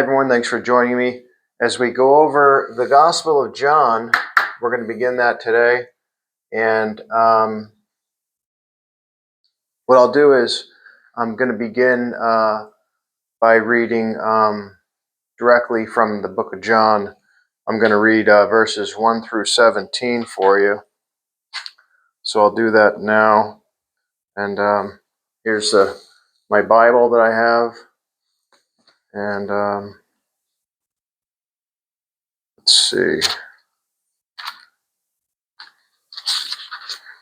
Hi, everyone. Thanks for joining me. As we go over the Gospel of John, we're going to begin that today. And what I'll do is I'm going to begin by reading directly from the book of John. I'm going to read verses 1 through 17 for you. So I'll do that now. And here's my Bible that I have. And let's see.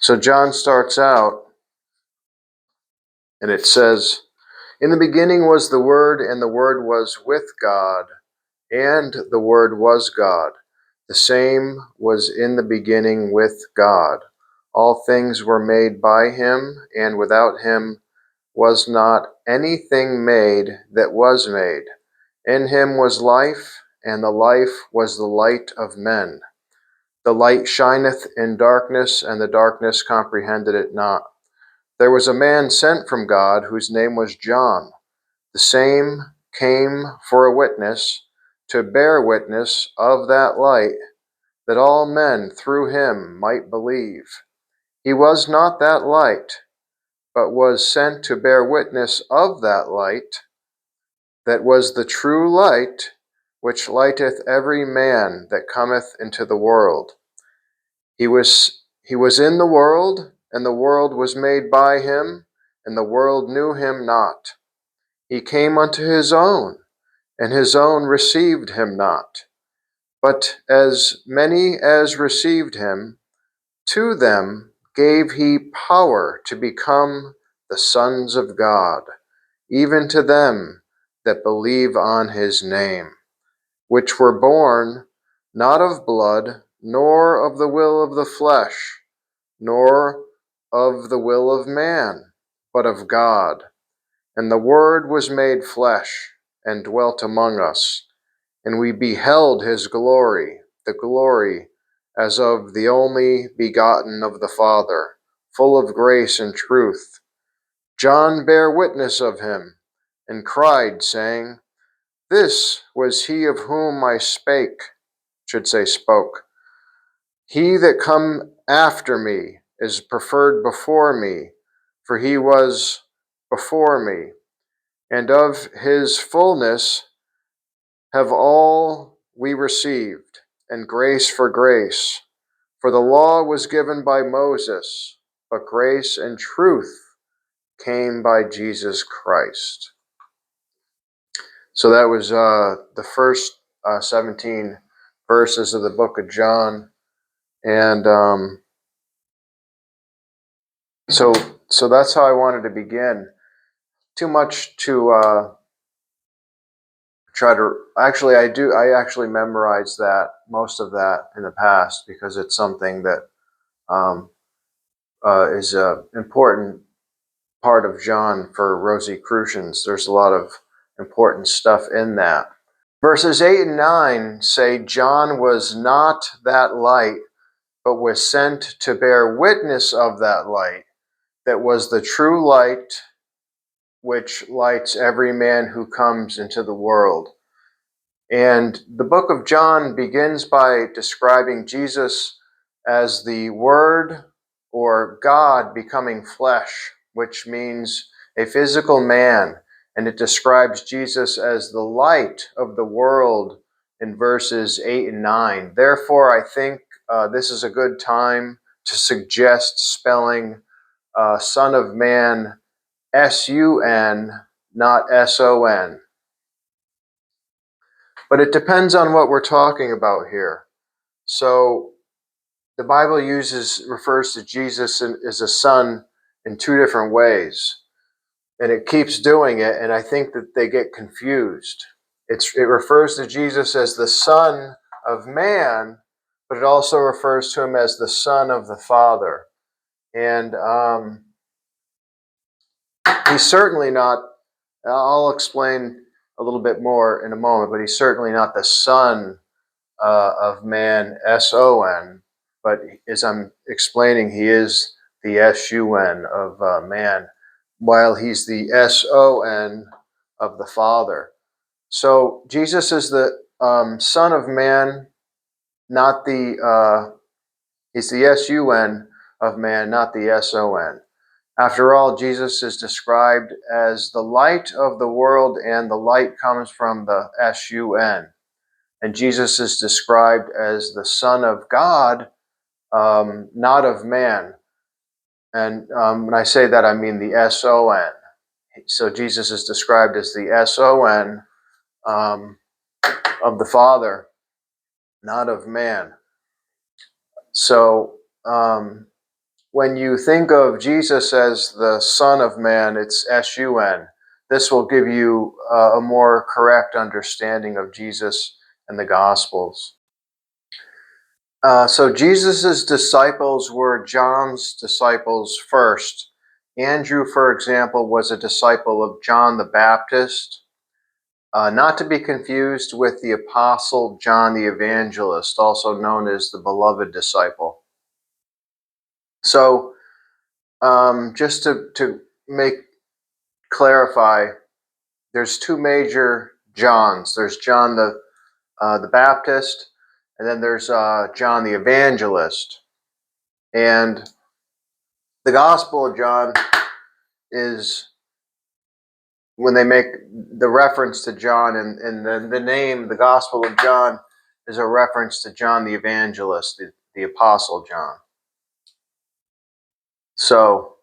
So John starts out, and it says, "In the beginning was the Word, and the Word was with God, and the Word was God. The same was in the beginning with God. All things were made by him, and without him was not anything made that was made. In him was life, and the life was the light of men. The light shineth in darkness, and the darkness comprehended it not. There was a man sent from God, whose name was John. The same came for a witness, to bear witness of that light, that all men through him might believe. He was not that light, but was sent to bear witness of that light, that was the true light, which lighteth every man that cometh into the world. He was in the world, and the world was made by him, and the world knew him not. He came unto his own, and his own received him not. But as many as received him, to them gave he power to become the sons of God, even to them that believe on his name, which were born not of blood, nor of the will of the flesh, nor of the will of man, but of God. And the Word was made flesh, and dwelt among us. And we beheld his glory, the glory as of the only begotten of the Father, full of grace and truth. John bare witness of him, and cried, saying, This was he of whom I spoke. He that come after me is preferred before me, for he was before me. And of his fullness have all we received, and grace for grace. For the law was given by Moses, but grace and truth came by Jesus Christ." So that was the first 17 verses of the book of John. And so that's how I wanted to begin. Too much to try to I actually memorized that, most of that, in the past, because it's something that is an important part of John for Rosicrucians. There's a lot of important stuff in that. Verses 8 and 9 say John was not that light, but was sent to bear witness of that light, that was the true light, which lights every man who comes into the world. And the book of John begins by describing Jesus as the Word, or God becoming flesh, which means a physical man. And it describes Jesus as the light of the world in verses 8 and 9. Therefore, I think this is a good time to suggest spelling Son of Man S-U-N, not S-O-N. But it depends on what we're talking about here. So the Bible refers to Jesus as a son in two different ways. And it keeps doing it, and I think that they get confused. It refers to Jesus as the Son of Man, but it also refers to him as the Son of the Father. And he's certainly not, I'll explain a little bit more in a moment, but he's certainly not the Son of Man, S-O-N, but as I'm explaining, he is the S-U-N of man, while he's the S-O-N of the Father. So Jesus is the Son of Man, not the, he's the S-U-N of man, not the S-O-N. After all, Jesus is described as the light of the world, and the light comes from the S-U-N. And Jesus is described as the Son of God, not of man. And when I say that, I mean the S-O-N. So Jesus is described as the S-O-N of the Father, not of man. So when you think of Jesus as the Son of Man, it's S-U-N. This will give you a more correct understanding of Jesus and the Gospels. So Jesus' disciples were John's disciples first. Andrew, for example, was a disciple of John the Baptist, not to be confused with the Apostle John the Evangelist, also known as the beloved disciple. So just to clarify, there's two major Johns. There's John the Baptist, and then there's John the Evangelist. And the Gospel of John is, when they make the reference to John, and the name, the Gospel of John, is a reference to John the Evangelist, the Apostle John. So,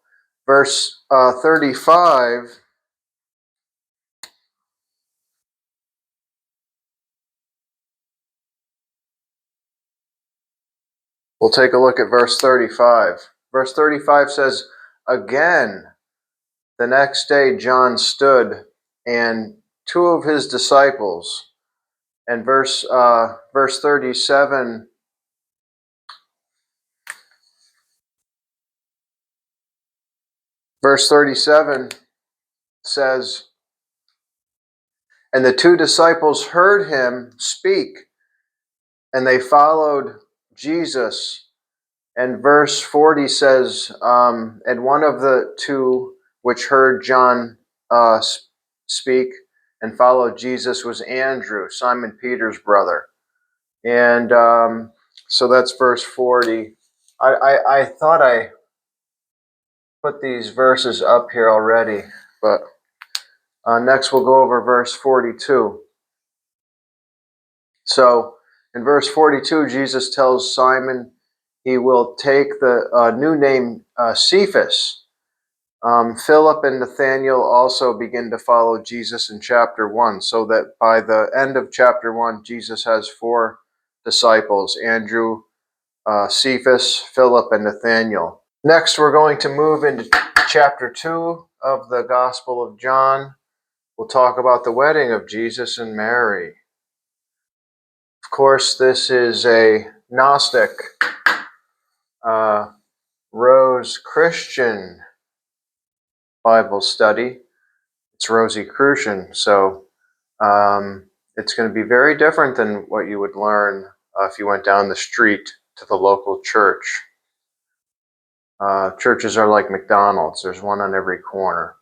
verse 35, we'll take a look at verse 35. Verse 35 says, "Again, the next day John stood, and two of his disciples," and verse 37, verse 37 says, "And the two disciples heard him speak, and they followed Jesus." And verse 40 says, "And one of the two which heard John speak and followed Jesus was Andrew, Simon Peter's brother." And so that's verse 40. I thought I put these verses up here already, but next we'll go over verse 42. So in verse 42, Jesus tells Simon he will take the new name Cephas. Philip and Nathanael also begin to follow Jesus in chapter 1, so that by the end of chapter 1, Jesus has four disciples: Andrew, Cephas, Philip, and Nathanael. Next, we're going to move into chapter 2 of the Gospel of John. We'll talk about the wedding of Jesus and Mary. Of course, this is a Gnostic, Rosicrucian Bible study. It's Rosicrucian, so it's going to be very different than what you would learn if you went down the street to the local church. Churches are like McDonald's. There's one on every corner.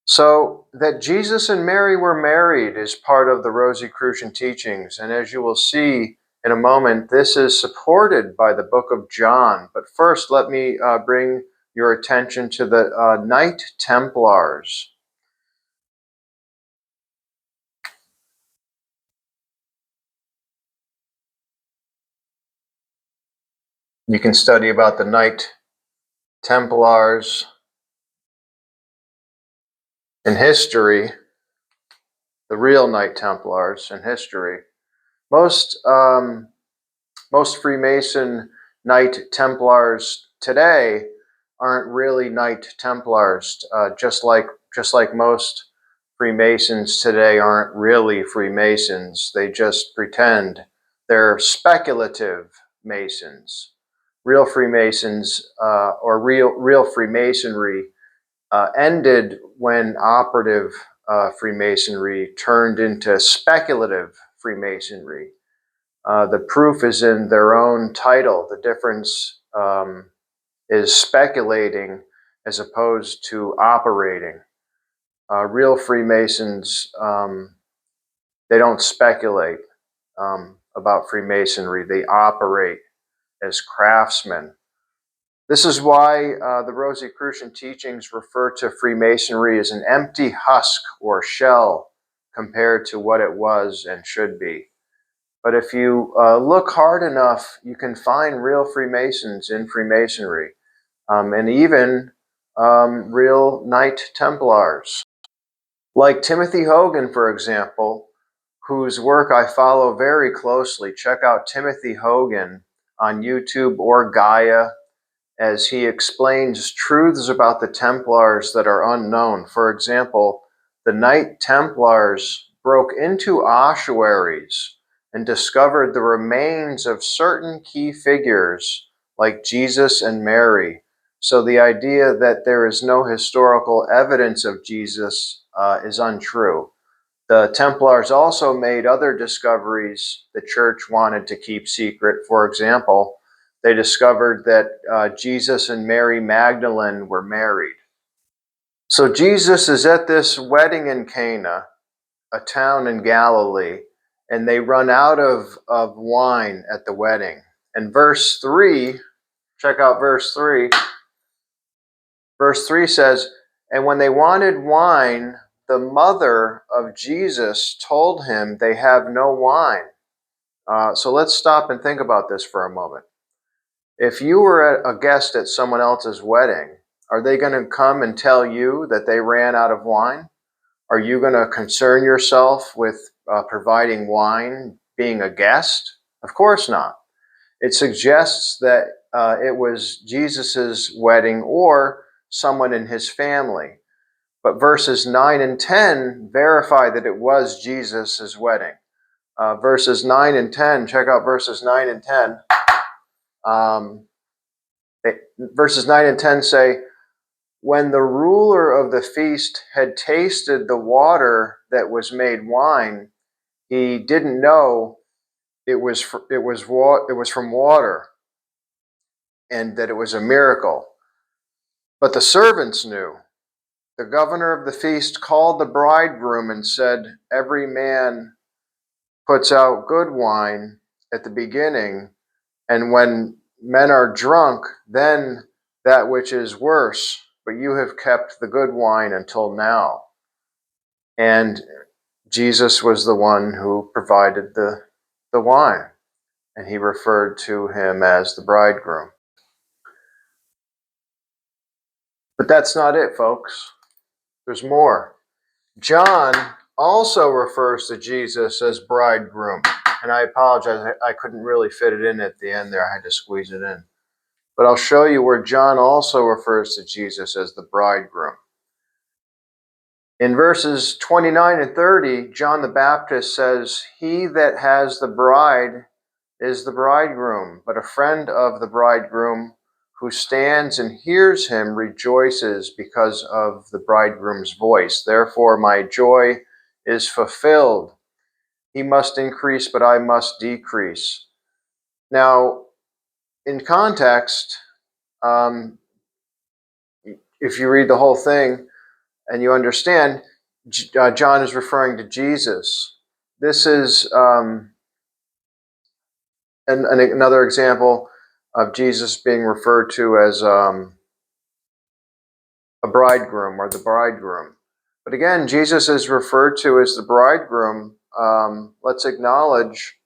So that Jesus and Mary were married is part of the Rosicrucian teachings, and as you will see in a moment, this is supported by the book of John. But first, let me bring your attention to the Knight Templars. You can study about the Knight Templars in history, the real Knight Templars in history. Most Freemason Knight Templars today aren't really Knight Templars, just like most Freemasons today aren't really Freemasons. They just pretend. They're speculative Masons. Real Freemasons or real Freemasonry ended when operative Freemasonry turned into speculative Freemasonry. The proof is in their own title. The difference is speculating as opposed to operating. Real Freemasons They don't speculate about Freemasonry. They operate as craftsmen. This is why the Rosicrucian teachings refer to Freemasonry as an empty husk or shell compared to what it was and should be. But if you look hard enough, you can find real Freemasons in Freemasonry, and even real Knight Templars. Like Timothy Hogan, for example, whose work I follow very closely. Check out Timothy Hogan on YouTube or Gaia, as he explains truths about the Templars that are unknown. For example, the Knight Templars broke into ossuaries and discovered the remains of certain key figures like Jesus and Mary. So the idea that there is no historical evidence of Jesus is untrue. The Templars also made other discoveries the church wanted to keep secret. For example, they discovered that Jesus and Mary Magdalene were married. So Jesus is at this wedding in Cana, a town in Galilee, and they run out of wine at the wedding. And verse 3, check out verse 3. Verse 3 says, "And when they wanted wine, the mother of Jesus told him they have no wine." So let's stop and think about this for a moment. If you were a guest at someone else's wedding, are they going to come and tell you that they ran out of wine? Are you going to concern yourself with providing wine, being a guest? Of course not. It suggests that it was Jesus's wedding or someone in his family. But verses 9 and 10 verify that it was Jesus' wedding. Verses 9 and 10, check out verses 9 and 10. Verses 9 and 10 say, "When the ruler of the feast had tasted the water that was made wine, he didn't know it was from water and that it was a miracle. But the servants knew. The governor of the feast called the bridegroom and said, 'Every man puts out good wine at the beginning, and when men are drunk, then that which is worse. But you have kept the good wine until now.'" And Jesus was the one who provided the wine, and he referred to him as the bridegroom. But that's not it, folks. There's more. John also refers to Jesus as bridegroom. And I apologize, I couldn't really fit it in at the end there. I had to squeeze it in. But I'll show you where John also refers to Jesus as the bridegroom. In verses 29 and 30, John the Baptist says, "He that has the bride is the bridegroom, but a friend of the bridegroom who stands and hears him rejoices because of the bridegroom's voice. Therefore my joy is fulfilled. He must increase, but I must decrease." Now, in context, if you read the whole thing and you understand, John is referring to Jesus. This is another example of Jesus being referred to as a bridegroom or the bridegroom. But again, Jesus is referred to as the bridegroom. Let's acknowledge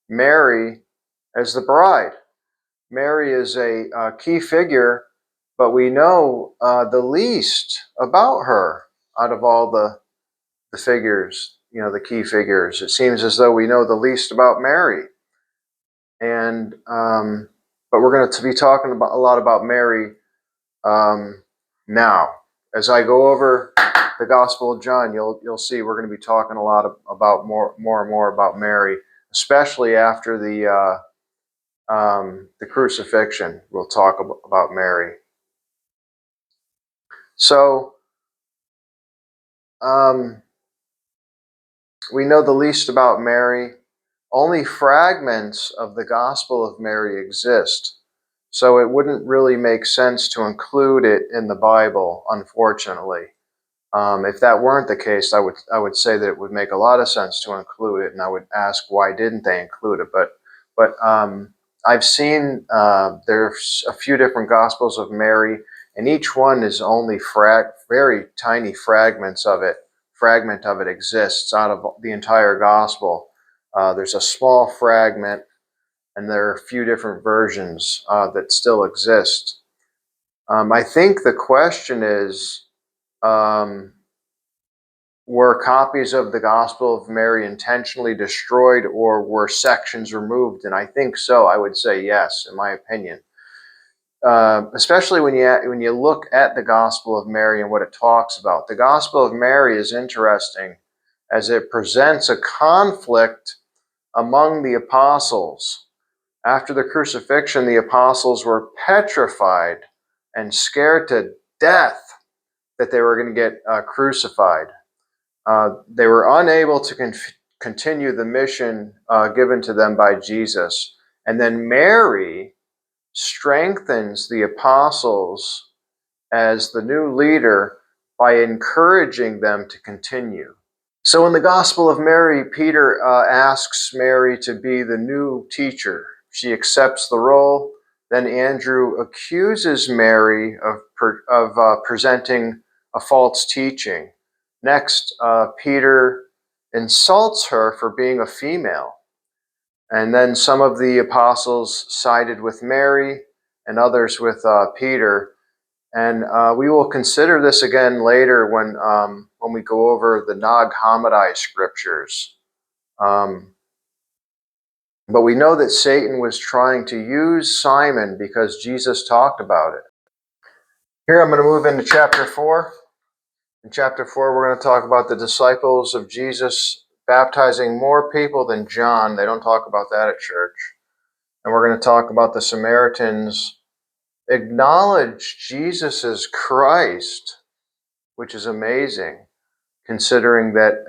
Mary as the bride. Mary is a key figure, but we know the least about her out of all the figures, the key figures. It seems as though we know the least about Mary. And but we're going to be talking a lot about Mary now. As I go over the Gospel of John, you'll see we're going to be talking a lot about more and more about Mary, especially after the crucifixion. We'll talk about Mary. So we know the least about Mary. Only fragments of the Gospel of Mary exist. So it wouldn't really make sense to include it in the Bible, unfortunately. If that weren't the case, I would say that it would make a lot of sense to include it, and I would ask why didn't they include it. But I've seen there's a few different Gospels of Mary, and each one is only very tiny fragments of it. Fragment of it exists out of the entire Gospel. There's a small fragment, and there are a few different versions that still exist. I think the question is. Were copies of the Gospel of Mary intentionally destroyed, or were sections removed? And I think so. I would say yes, in my opinion. Especially when you look at the Gospel of Mary and what it talks about. The Gospel of Mary is interesting as it presents a conflict among the apostles. After the crucifixion, the apostles were petrified and scared to death that they were going to get crucified. They were unable to continue the mission given to them by Jesus. And then Mary strengthens the apostles as the new leader by encouraging them to continue. So in the Gospel of Mary, Peter asks Mary to be the new teacher. She accepts the role. Then Andrew accuses Mary of presenting a false teaching. Next, Peter insults her for being a female. And then some of the apostles sided with Mary and others with Peter. And we will consider this again later when we go over the Nag Hammadi scriptures. But we know that Satan was trying to use Simon because Jesus talked about it. Here I'm going to move into chapter 4. In chapter 4, we're going to talk about the disciples of Jesus baptizing more people than John. They don't talk about that at church. And we're going to talk about the Samaritans acknowledge Jesus as Christ, which is amazing, considering that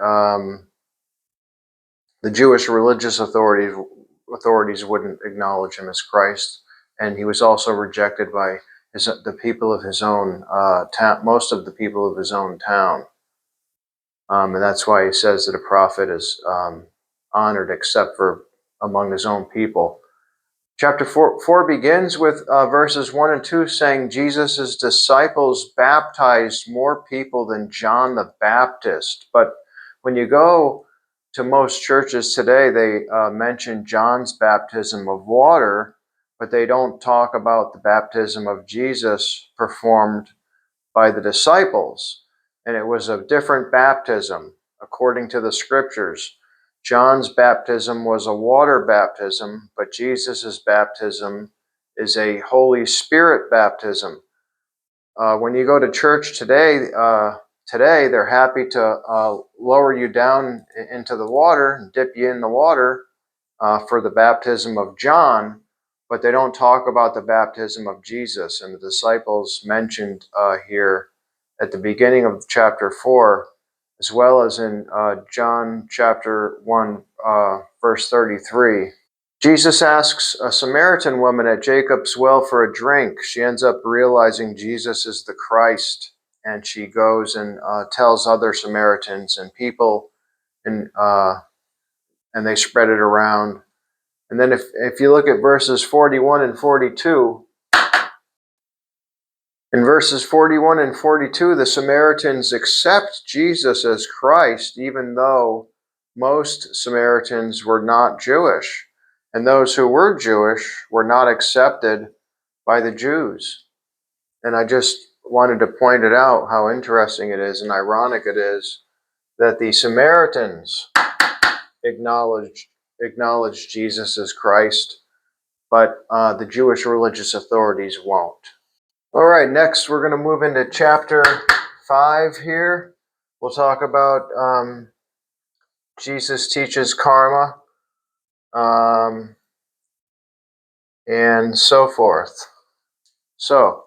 the Jewish religious authorities wouldn't acknowledge him as Christ, and he was also rejected by the people of his own town, most of the people of his own town. And that's why he says that a prophet is honored except for among his own people. Chapter 4 begins with verses 1 and 2 saying Jesus' disciples baptized more people than John the Baptist. But when you go to most churches today, they mention John's baptism of water, but they don't talk about the baptism of Jesus performed by the disciples. And it was a different baptism according to the scriptures. John's baptism was a water baptism, but Jesus' baptism is a Holy Spirit baptism. When you go to church today, they're happy to lower you down into the water and dip you in the water for the baptism of John, but they don't talk about the baptism of Jesus. And the disciples mentioned here at the beginning of chapter 4, as well as in John chapter 1, verse 33. Jesus asks a Samaritan woman at Jacob's well for a drink. She ends up realizing Jesus is the Christ, and she goes and tells other Samaritans and people, and they spread it around. And then if you look at verses 41 and 42, in verses 41 and 42, the Samaritans accept Jesus as Christ, even though most Samaritans were not Jewish. And those who were Jewish were not accepted by the Jews. And I just wanted to point it out how interesting it is and ironic it is that the Samaritans acknowledged Jesus as Christ, but the Jewish religious authorities won't. All right, next we're going to move into chapter 5 here. We'll talk about Jesus teaches karma and so forth. So,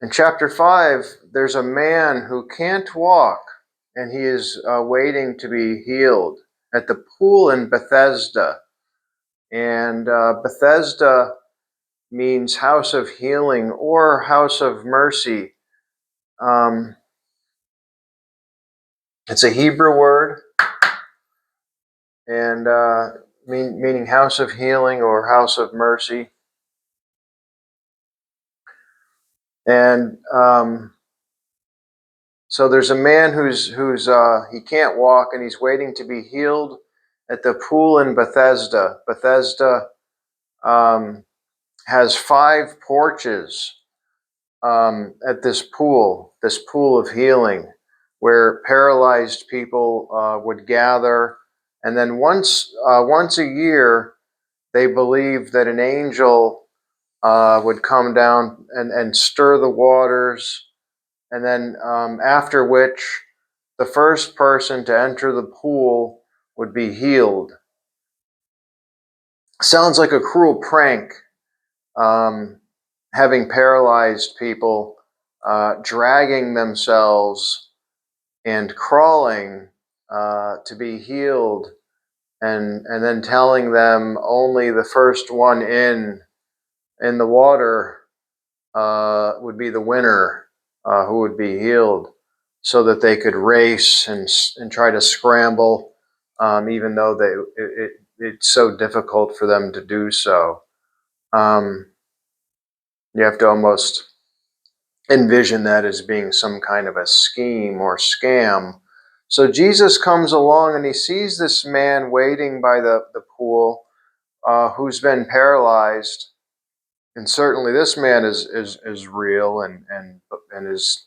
in chapter 5, there's a man who can't walk, and he is waiting to be healed at the pool in Bethesda. And Bethesda means house of healing or house of mercy. It's a Hebrew word, and meaning house of healing or house of mercy. And so there's a man who's he can't walk, and he's waiting to be healed at the pool in Bethesda. Bethesda has 5 porches at this pool of healing, where paralyzed people would gather, and then once a year, they believed that an angel would come down and stir the waters, and then after which the first person to enter the pool would be healed. Sounds like a cruel prank, having paralyzed people dragging themselves and crawling to be healed, and then telling them only the first one in the water would be the winner, who would be healed, so that they could race and try to scramble, even though it's so difficult for them to do so. You have to almost envision that as being some kind of a scheme or scam. So Jesus comes along and he sees this man waiting by the pool, who's been paralyzed. And certainly this man is real and is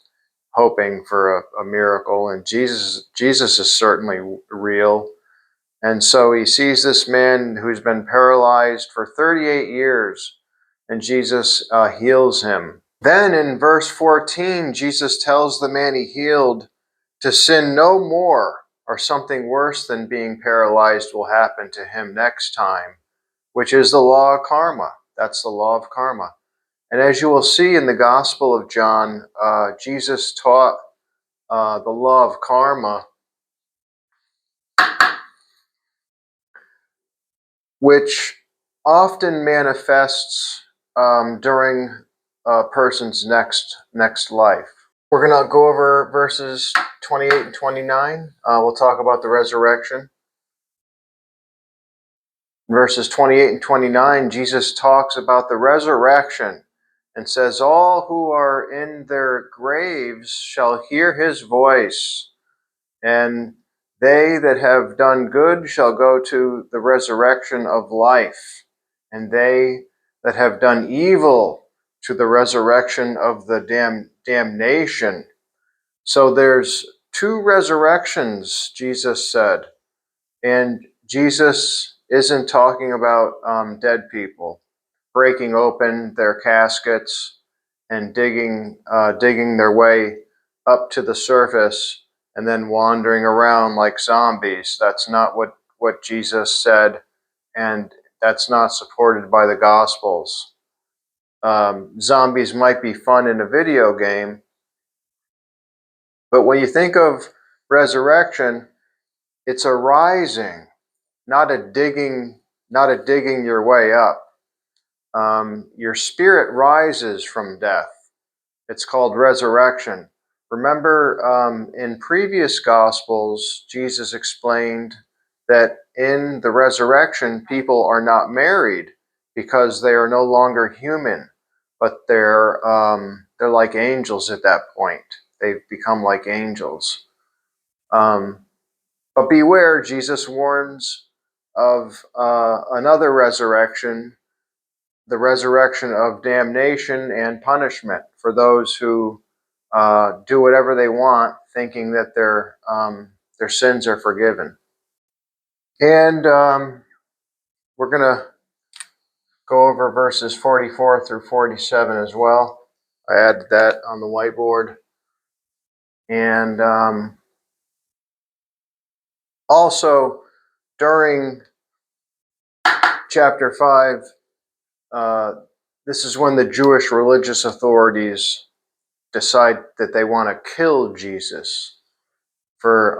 hoping for a miracle. And Jesus is certainly real. And so he sees this man who's been paralyzed for 38 years, and Jesus heals him. Then in verse 14, Jesus tells the man he healed to sin no more, or something worse than being paralyzed will happen to him next time, which is the law of karma. That's the law of karma. And as you will see in the Gospel of John, Jesus taught the law of karma, which often manifests during a person's next life. We're going to go over verses 28 and 29. We'll talk about the resurrection. Verses 28 and 29, Jesus talks about the resurrection and says, all who are in their graves shall hear his voice, and they that have done good shall go to the resurrection of life, and they that have done evil to the resurrection of the damnation. So there's 2 resurrections, Jesus said, and Jesus isn't talking about dead people breaking open their caskets and digging their way up to the surface and then wandering around like zombies. That's not what Jesus said, and that's not supported by the Gospels. Zombies might be fun in a video game, but when you think of resurrection, it's a rising, not a digging your way up. Your spirit rises from death. It's called resurrection. Remember, in previous Gospels, Jesus explained that in the resurrection, people are not married because they are no longer human, but they're like angels at that point. They've become like angels. But beware, Jesus warns of another resurrection, the resurrection of damnation and punishment for those who do whatever they want, thinking that their sins are forgiven. And we're going to go over verses 44 through 47 as well. I added that on the whiteboard. And also, during chapter 5, this is when the Jewish religious authorities decide that they want to kill Jesus for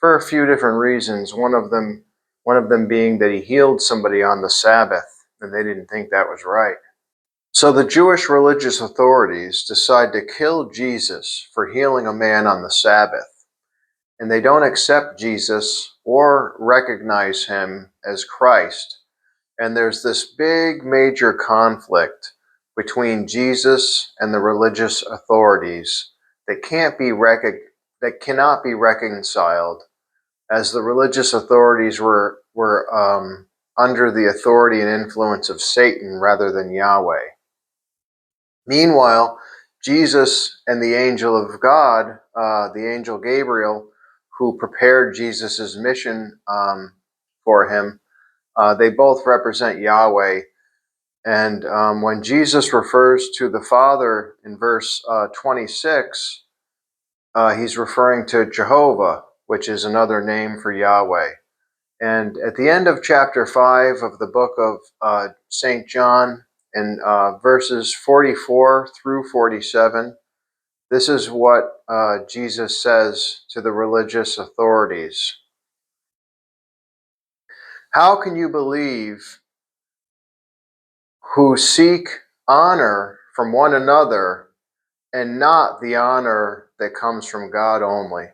a few different reasons. One of them being that he healed somebody on the Sabbath, and they didn't think that was right. So the Jewish religious authorities decide to kill Jesus for healing a man on the Sabbath. and they don't accept Jesus or recognize him as Christ. And there's this big major conflict between Jesus and the religious authorities that cannot be reconciled, as the religious authorities were under the authority and influence of Satan rather than Yahweh. Meanwhile, Jesus and the angel of God, the angel Gabriel, who prepared Jesus' mission for him, they both represent Yahweh. And when Jesus refers to the Father in verse 26, he's referring to Jehovah, which is another name for Yahweh. And at the end of chapter 5 of the book of St. John, in verses 44 through 47, this is what Jesus says to the religious authorities. How can you believe who seek honor from one another and not the honor that comes from God only?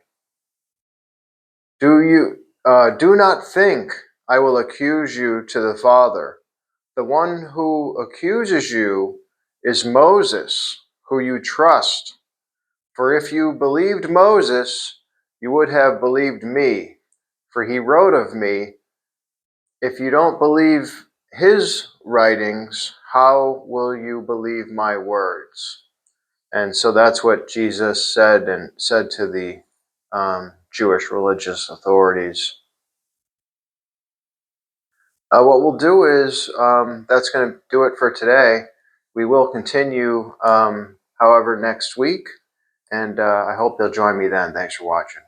Do not think I will accuse you to the Father. The one who accuses you is Moses, who you trust. For if you believed Moses, you would have believed me, for he wrote of me. If you don't believe his writings, how will you believe my words? And so that's what Jesus said to the Jewish religious authorities. What we'll do is, that's going to do it for today. We will continue, however, next week, and I hope you'll join me then. Thanks for watching.